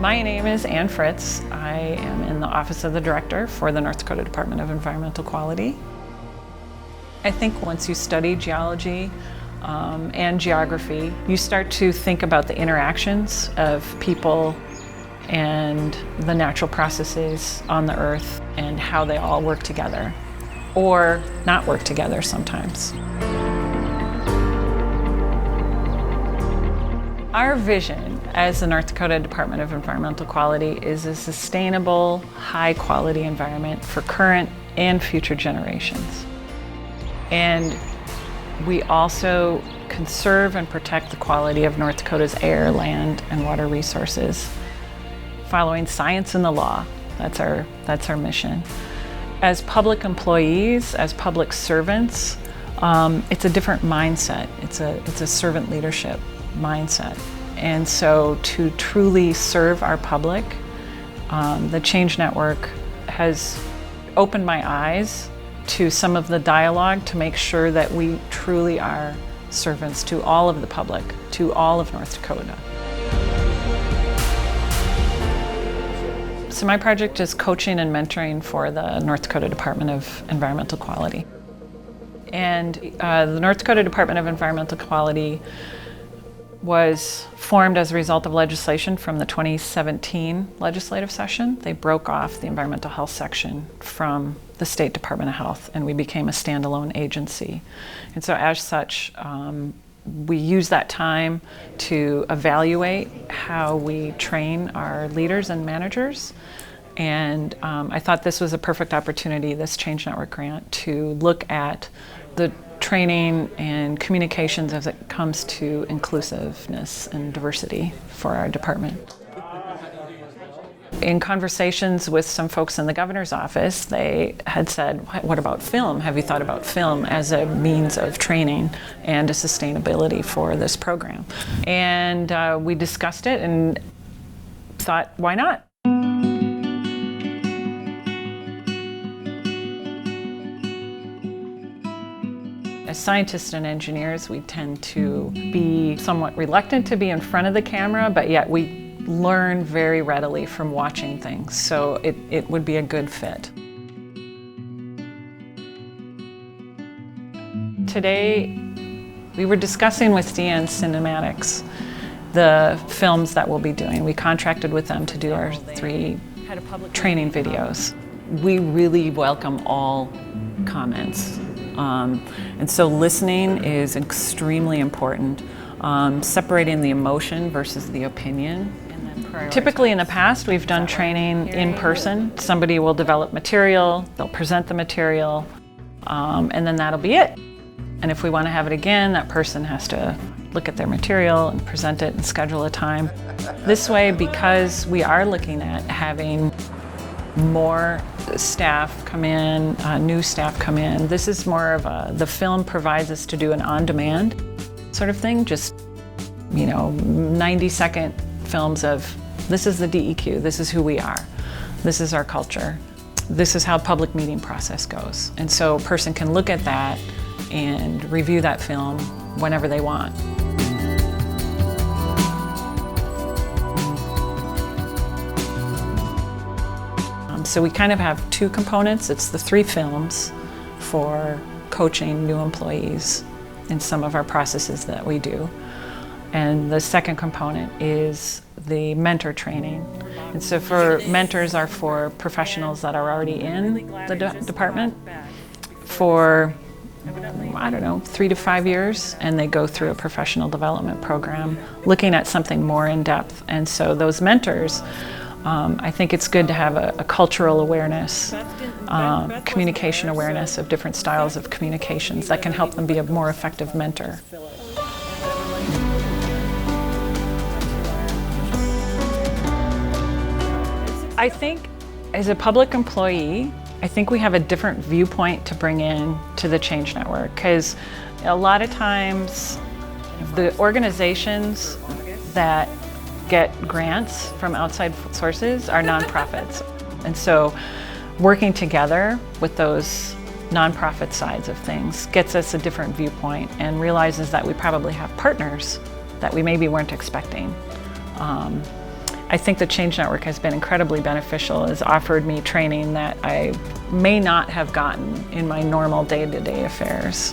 My name is Fritz. I am in the Office of the Director for the North Dakota Department of Environmental Quality. I think once you study geology and geography, you start to think about the interactions of people and the natural processes on the earth and how they all work together, or not work together sometimes. Our vision as the North Dakota Department of Environmental Quality is a sustainable, high-quality environment for current and future generations. And we also conserve and protect the quality of North Dakota's air, land, and water resources, following science and the law. That's our mission. As public employees, as public servants, it's a different mindset. It's a servant leadership mindset. And so to truly serve our public, the Change Network has opened my eyes to some of the dialogue to make sure that we truly are servants to all of the public, to all of North Dakota. So my project is coaching and mentoring for the North Dakota Department of Environmental Quality. And the North Dakota Department of Environmental Quality was formed as a result of legislation from the 2017 legislative session. They broke off the environmental health section from the State Department of Health, and we became a standalone agency. And so as such, we use that time to evaluate how we train our leaders and managers. And I thought this was a perfect opportunity, this Change Network grant, to look at the training and communications as it comes to inclusiveness and diversity for our department. In conversations with some folks in the governor's office, they had said, what about film? Have you thought about film as a means of training and a sustainability for this program? And we discussed it and thought, why not? As scientists and engineers, we tend to be somewhat reluctant to be in front of the camera, but yet we learn very readily from watching things, so it would be a good fit. Today, we were discussing with DN Cinematics the films that we'll be doing. We contracted with them to do our 3 training videos. We really welcome all comments. And so listening is extremely important, separating the emotion versus the opinion. Typically in the past, we've done training in person. Somebody will develop material, they'll present the material, and then that'll be it. And if we want to have it again, that person has to look at their material and present it and schedule a time. This way, because we are looking at having more staff come in, new staff come in. This is more of the film provides us to do an on-demand sort of thing, just 90-second films of this is the DEQ, this is who we are, this is our culture, this is how public meeting process goes. And so a person can look at that and review that film whenever they want. So we kind of have 2 components. It's the 3 films for coaching new employees in some of our processes that we do. And the second component is the mentor training. And so for mentors are for professionals that are already in the department for, 3 to 5 years, and they go through a professional development program looking at something more in depth. And so those mentors, I think it's good to have a cultural awareness, communication awareness of different styles of communications that can help them be a more effective mentor. I think as a public employee, I think we have a different viewpoint to bring in to the Change Network, because a lot of times the organizations that get grants from outside sources are nonprofits. And so working together with those nonprofit sides of things gets us a different viewpoint and realizes that we probably have partners that we maybe weren't expecting. I think the Change Network has been incredibly beneficial. It's offered me training that I may not have gotten in my normal day-to-day affairs.